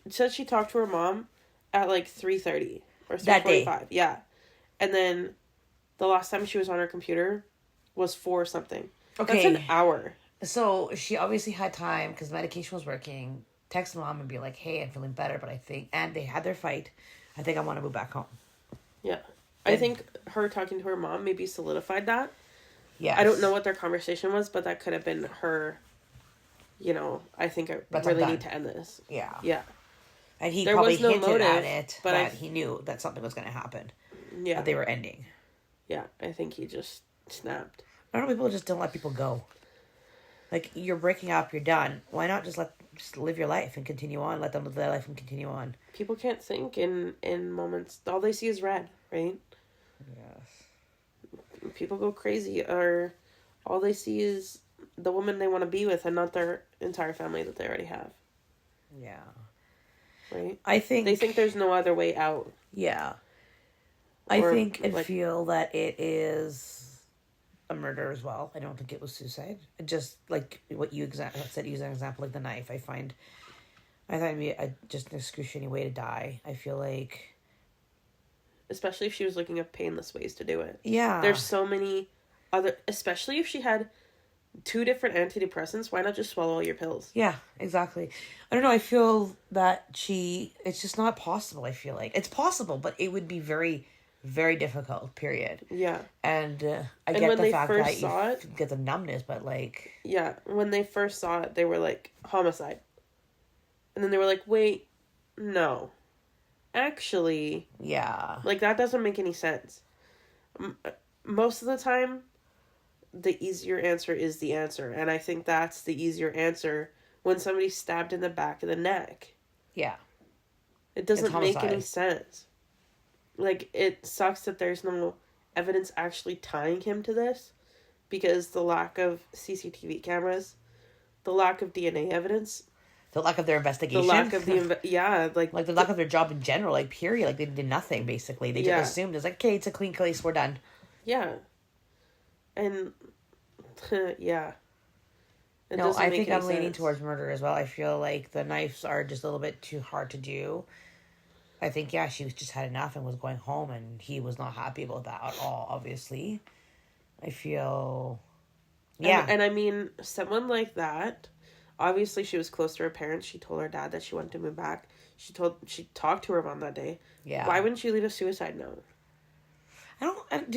[SPEAKER 2] said she talked to her mom at, like, 3:30 or 3:45.
[SPEAKER 1] That day.
[SPEAKER 2] Yeah. And then the last time she was on her computer was 4 something.
[SPEAKER 1] Okay.
[SPEAKER 2] That's an hour.
[SPEAKER 1] So, she obviously had time, because medication was working, text mom and be like, hey, I'm feeling better, but I think... And they had their fight. I think I want to move back home.
[SPEAKER 2] Yeah. I think her talking to her mom maybe solidified that.
[SPEAKER 1] Yeah.
[SPEAKER 2] I don't know what their conversation was, but that could have been her, I think I really need to end this.
[SPEAKER 1] Yeah.
[SPEAKER 2] Yeah.
[SPEAKER 1] And he
[SPEAKER 2] There
[SPEAKER 1] probably
[SPEAKER 2] was no
[SPEAKER 1] hinted
[SPEAKER 2] motive,
[SPEAKER 1] at it,
[SPEAKER 2] but
[SPEAKER 1] that he knew that something was going to happen.
[SPEAKER 2] Yeah.
[SPEAKER 1] That they were ending.
[SPEAKER 2] Yeah, I think he just snapped.
[SPEAKER 1] I don't know, people just don't let people go. Like, you're breaking up, you're done. Why not just live your life and continue on? Let them live their life and continue on.
[SPEAKER 2] People can't think in moments. All they see is red, right?
[SPEAKER 1] Yes.
[SPEAKER 2] People go crazy, or all they see is the woman they want to be with and not their entire family that they already have.
[SPEAKER 1] Yeah.
[SPEAKER 2] Right?
[SPEAKER 1] I think...
[SPEAKER 2] They think there's no other way out.
[SPEAKER 1] Yeah. I think and feel that it is a murder as well. I don't think it was suicide. Just like what you said, use an example, like the knife. I thought it'd be just an excruciating way to die. I feel like...
[SPEAKER 2] Especially if she was looking at painless ways to do it.
[SPEAKER 1] Yeah.
[SPEAKER 2] There's so many other... Especially if she had 2 different antidepressants, why not just swallow all your pills?
[SPEAKER 1] Yeah, exactly. I don't know, I feel that it's just not possible, I feel like. It's possible, but it would be very, very difficult, period.
[SPEAKER 2] Yeah.
[SPEAKER 1] And I get the fact that you
[SPEAKER 2] it,
[SPEAKER 1] get the numbness, but like...
[SPEAKER 2] Yeah, when they first saw it, they were like, homicide. And then they were like, wait, no. Actually...
[SPEAKER 1] Yeah.
[SPEAKER 2] Like, that doesn't make any sense. Most of the time, the easier answer is the answer. And I think that's the easier answer when somebody's stabbed in the back of the neck.
[SPEAKER 1] Yeah.
[SPEAKER 2] It doesn't make any sense. Like, it sucks that there's no evidence actually tying him to this. Because the lack of CCTV cameras, the lack of DNA evidence,
[SPEAKER 1] The lack of their investigation.
[SPEAKER 2] The lack of
[SPEAKER 1] like the lack of their job in general, like period. Like they did nothing basically. They just assumed it's like, okay, it's a clean case, we're done.
[SPEAKER 2] Yeah. And yeah.
[SPEAKER 1] No, I think I'm leaning towards murder as well. I feel like the knives are just a little bit too hard to do. I think, she was just had enough and was going home, and he was not happy about that at all, obviously. I feel... Yeah.
[SPEAKER 2] And I mean, someone like that, obviously she was close to her parents. She told her dad that she wanted to move back. She talked to her mom that day.
[SPEAKER 1] Yeah.
[SPEAKER 2] Why wouldn't she leave a suicide note?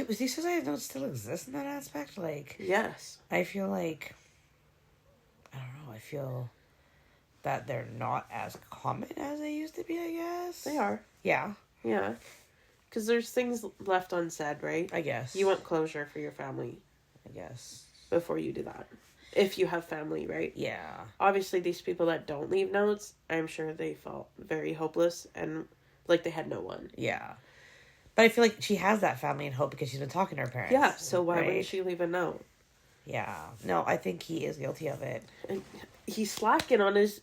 [SPEAKER 1] Was these suicide notes still exist in that aspect? Like...
[SPEAKER 2] Yes.
[SPEAKER 1] I feel like... I don't know. I feel... that they're not as common as they used to be, I guess.
[SPEAKER 2] They are.
[SPEAKER 1] Yeah.
[SPEAKER 2] Yeah. Because there's things left unsaid, right?
[SPEAKER 1] I guess.
[SPEAKER 2] You want closure for your family.
[SPEAKER 1] I guess.
[SPEAKER 2] Before you do that. If you have family, right?
[SPEAKER 1] Yeah.
[SPEAKER 2] Obviously, these people that don't leave notes, I'm sure they felt very hopeless and like they had no one.
[SPEAKER 1] Yeah. But I feel like she has that family and hope because she's been talking to her parents.
[SPEAKER 2] Yeah, so why wouldn't she leave a note?
[SPEAKER 1] Yeah. No, I think he is guilty of it.
[SPEAKER 2] And he's slacking on his,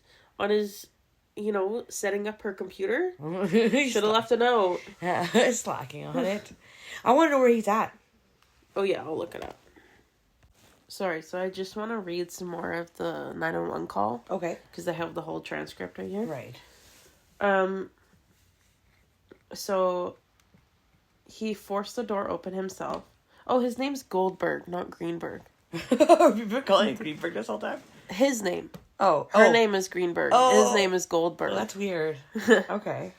[SPEAKER 2] setting up her computer. Should have left a note.
[SPEAKER 1] Slacking on it. I want to know where he's at.
[SPEAKER 2] Oh, yeah, I'll look it up. Sorry, so I just want to read some more of the 911 call.
[SPEAKER 1] Okay.
[SPEAKER 2] Because I have the whole transcript right here.
[SPEAKER 1] Right.
[SPEAKER 2] So, he forced the door open himself. Oh, his name's Goldberg, not Greenberg.
[SPEAKER 1] Have you been calling it Greenberg this whole time?
[SPEAKER 2] His name.
[SPEAKER 1] Oh.
[SPEAKER 2] Her name is Greenberg. His name is Goldberg.
[SPEAKER 1] Well, that's weird. Okay.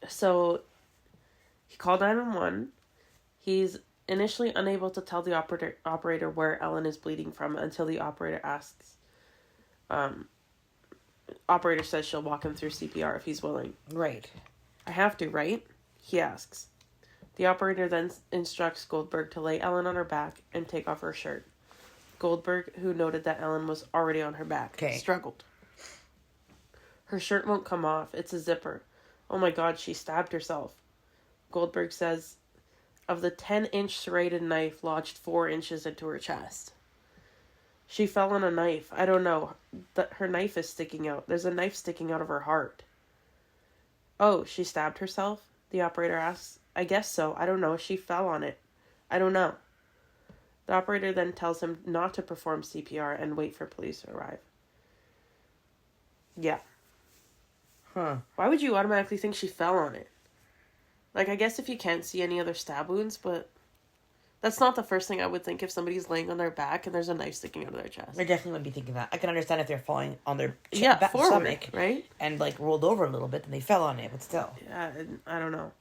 [SPEAKER 2] So, he called 911. He's initially unable to tell the operator where Ellen is bleeding from until the operator asks. Operator says she'll walk him through CPR if he's willing.
[SPEAKER 1] Right.
[SPEAKER 2] I have to, right? He asks. The operator then instructs Goldberg to lay Ellen on her back and take off her shirt. Goldberg, who noted that Ellen was already on her back, struggled. Her shirt won't come off. It's a zipper. Oh my God, she stabbed herself. Goldberg says, of the 10-inch serrated knife lodged 4 inches into her chest. She fell on a knife. I don't know. Her knife is sticking out. There's a knife sticking out of her heart. Oh, she stabbed herself? The operator asks. I guess so. I don't know. She fell on it. I don't know. The operator then tells him not to perform CPR and wait for police to arrive. Yeah.
[SPEAKER 1] Huh.
[SPEAKER 2] Why would you automatically think she fell on it? Like, I guess if you can't see any other stab wounds, but that's not the first thing I would think if somebody's laying on their back and there's a knife sticking out of their chest.
[SPEAKER 1] I definitely would be thinking that. I can understand if they're falling on their
[SPEAKER 2] forward,
[SPEAKER 1] stomach,
[SPEAKER 2] right?
[SPEAKER 1] And like rolled over a little bit and they fell on it, but still.
[SPEAKER 2] Yeah, I don't know.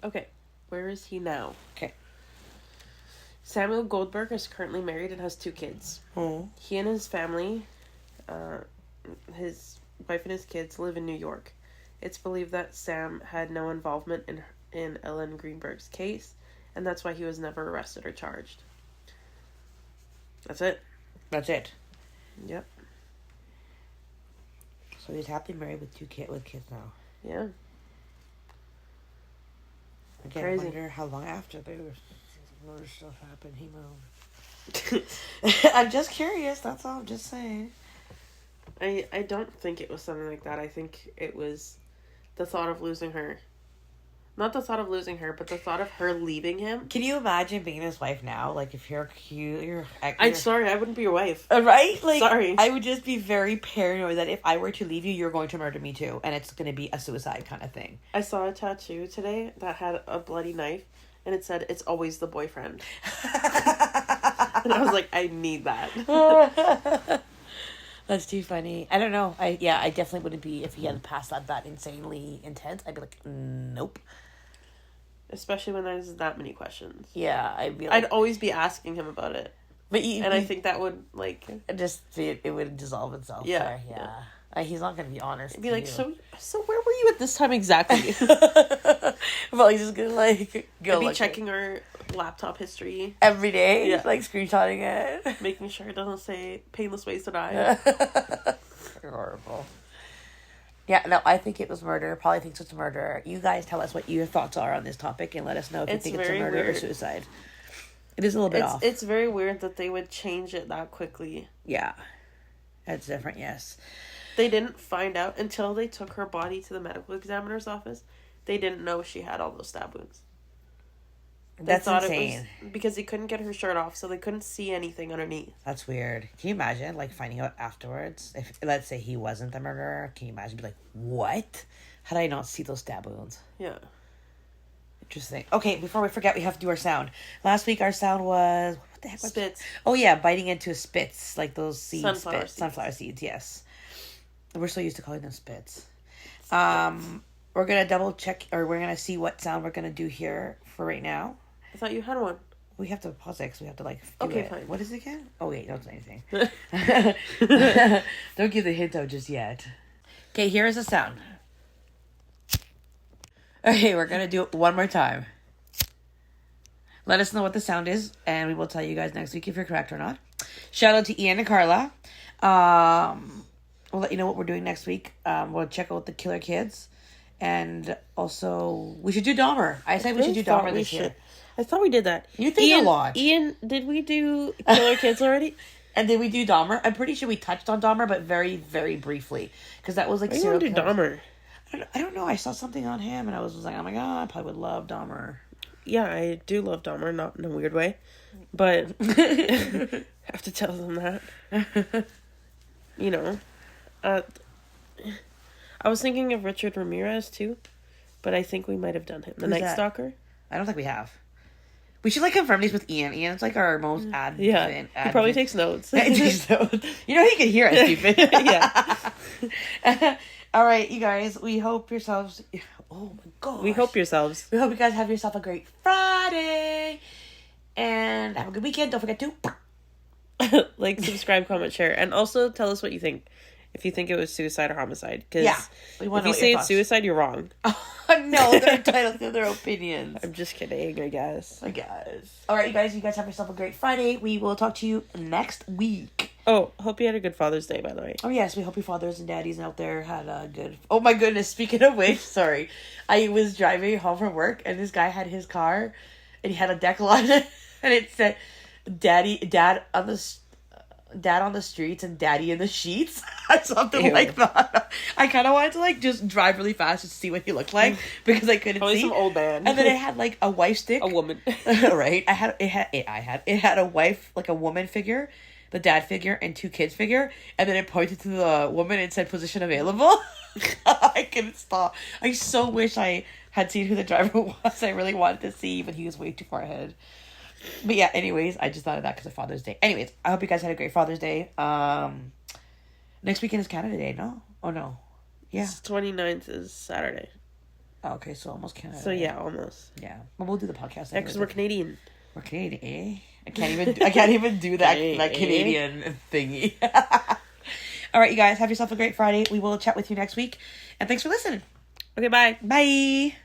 [SPEAKER 2] Okay, where is he now?
[SPEAKER 1] Okay.
[SPEAKER 2] Samuel Goldberg is currently married and has 2 kids.
[SPEAKER 1] Oh.
[SPEAKER 2] He and his family, his wife and his kids, live in New York. It's believed that Sam had no involvement in Ellen Greenberg's case, and that's why he was never arrested or charged. That's it.
[SPEAKER 1] That's it.
[SPEAKER 2] Yep.
[SPEAKER 1] So he's happily married with kids now.
[SPEAKER 2] Yeah.
[SPEAKER 1] Again,
[SPEAKER 2] Crazy.
[SPEAKER 1] I wonder how long after other stuff happened he moved. I'm just curious, that's all. I'm just saying.
[SPEAKER 2] I don't think it was something like that. I think it was the thought of losing her. Not the thought of losing her, but the thought of her leaving him.
[SPEAKER 1] Can you imagine being his wife now? Like, if you're cute,
[SPEAKER 2] I'm sorry, I wouldn't be your wife.
[SPEAKER 1] Right? Like,
[SPEAKER 2] sorry.
[SPEAKER 1] I would just be very paranoid that if I were to leave you, you're going to murder me too. And it's going to be a suicide kind of thing.
[SPEAKER 2] I saw a tattoo today that had a bloody knife, and it said, "It's always the boyfriend." And I was like, I need that.
[SPEAKER 1] That's too funny. I don't know. I definitely wouldn't be if he had passed that insanely intense. I'd be like, nope.
[SPEAKER 2] Especially when there's that many questions.
[SPEAKER 1] Yeah, I'd
[SPEAKER 2] always be asking him about it.
[SPEAKER 1] But
[SPEAKER 2] I think that would
[SPEAKER 1] it would dissolve itself.
[SPEAKER 2] Yeah,
[SPEAKER 1] there. Yeah. He's not gonna be honest.
[SPEAKER 2] Be like, so where were you at this time exactly?
[SPEAKER 1] Well, he's just gonna go.
[SPEAKER 2] I'd be checking our laptop history
[SPEAKER 1] every day.
[SPEAKER 2] Yeah.
[SPEAKER 1] Screenshotting it,
[SPEAKER 2] making sure it doesn't say "painless ways to die."
[SPEAKER 1] Horrible. Yeah, no, I think it was murder. Probably thinks it's murder. You guys tell us what your thoughts are on this topic and let us know if you think it's a murder or suicide. It is a little bit off.
[SPEAKER 2] It's very weird that they would change it that quickly.
[SPEAKER 1] Yeah. That's different, yes.
[SPEAKER 2] They didn't find out until they took her body to the medical examiner's office. They didn't know she had all those stab wounds.
[SPEAKER 1] That's insane.
[SPEAKER 2] It was because he couldn't get her shirt off, so they couldn't see anything underneath.
[SPEAKER 1] That's weird. Can you imagine, like, finding out afterwards? If, let's say, he wasn't the murderer, can you imagine, be like, what? How did I not see those stab wounds?
[SPEAKER 2] Yeah.
[SPEAKER 1] Interesting. Okay, before we forget, we have to do our sound. Last week, our sound was... What the heck was
[SPEAKER 2] Spits.
[SPEAKER 1] Oh, yeah, biting into spits, like those seeds.
[SPEAKER 2] Sunflower seeds.
[SPEAKER 1] Sunflower seeds, yes. We're so used to calling them spits. We're going to double check, or we're going to see what sound we're going to do here for right now.
[SPEAKER 2] I thought you had one.
[SPEAKER 1] We have to pause it because we have to, like, do
[SPEAKER 2] Okay,
[SPEAKER 1] it.
[SPEAKER 2] fine.
[SPEAKER 1] What is it again? Oh, wait, don't say anything. Don't give the hint out just yet. Okay, here is the sound. Okay, we're going to do it one more time. Let us know what the sound is, and we will tell you guys next week if you're correct or not. Shout out to Ian and Carla. We'll let you know what we're doing next week. We'll check out the Killer Kids. And also, we should do Dahmer. I said we should do Dahmer this year.
[SPEAKER 2] I thought we did that.
[SPEAKER 1] You think a lot.
[SPEAKER 2] Ian, did we do Killer Kids already?
[SPEAKER 1] And did we do Dahmer? I'm pretty sure we touched on Dahmer, but very, very briefly. Because that was like...
[SPEAKER 2] Why do you want to do Dahmer?
[SPEAKER 1] I don't know. I saw something on him, and I was like, oh my god, I probably would love Dahmer.
[SPEAKER 2] Yeah, I do love Dahmer, not in a weird way. But have to tell them that. You know. I was thinking of Richard Ramirez, too. But I think we might have done him. The Night Stalker?
[SPEAKER 1] I don't think we have. We should, like, confirm these with Ian. Ian's, like, our most advent.
[SPEAKER 2] Yeah, he probably takes notes.
[SPEAKER 1] He takes notes. You know, he can hear us, stupid.
[SPEAKER 2] Yeah.
[SPEAKER 1] All right, you guys. We hope yourselves... Oh, my gosh.
[SPEAKER 2] We hope yourselves.
[SPEAKER 1] We hope you guys have yourself a great Friday. And have a good weekend. Don't forget to...
[SPEAKER 2] Like, subscribe, comment, share. And also tell us what you think. If you think it was suicide or homicide. Because if you say it's suicide, you're wrong.
[SPEAKER 1] No, they're entitled to their opinions.
[SPEAKER 2] I'm just kidding, I guess.
[SPEAKER 1] All right, you guys have yourself a great Friday. We will talk to you next week.
[SPEAKER 2] Oh, hope you had a good Father's Day, by the way.
[SPEAKER 1] Oh, yes, we hope your fathers and daddies out there had a good... Oh, my goodness, speaking of which, sorry. I was driving home from work, and this guy had his car, and he had a decal on it, and it said, Dad on the streets and Daddy in the sheets. Something
[SPEAKER 2] Ew.
[SPEAKER 1] like that. I kind of wanted to, like, just drive really fast just to see what he looked like, because I couldn't
[SPEAKER 2] Probably
[SPEAKER 1] see.
[SPEAKER 2] some old man.
[SPEAKER 1] And then it had, like, a wife stick.
[SPEAKER 2] A woman.
[SPEAKER 1] Right? It had a wife, like a woman figure, the dad figure, and 2 kids figure, and then it pointed to the woman and said position available. I couldn't stop. I so wish I had seen who the driver was. I really wanted to see, but he was way too far ahead. But yeah, anyways, I just thought of that because of Father's Day. Anyways, I hope you guys had a great Father's Day. Next weekend is Canada Day, no? Oh, no. Yeah.
[SPEAKER 2] 29th is Saturday.
[SPEAKER 1] Oh, okay, so almost Canada.
[SPEAKER 2] So yeah, almost.
[SPEAKER 1] Yeah. Well, we'll do the podcast.
[SPEAKER 2] Yeah, because we're Canadian.
[SPEAKER 1] We're Canadian, eh? I can't even do that Canadian thingy. All right, you guys, have yourself a great Friday. We will chat with you next week. And thanks for listening.
[SPEAKER 2] Okay, bye.
[SPEAKER 1] Bye.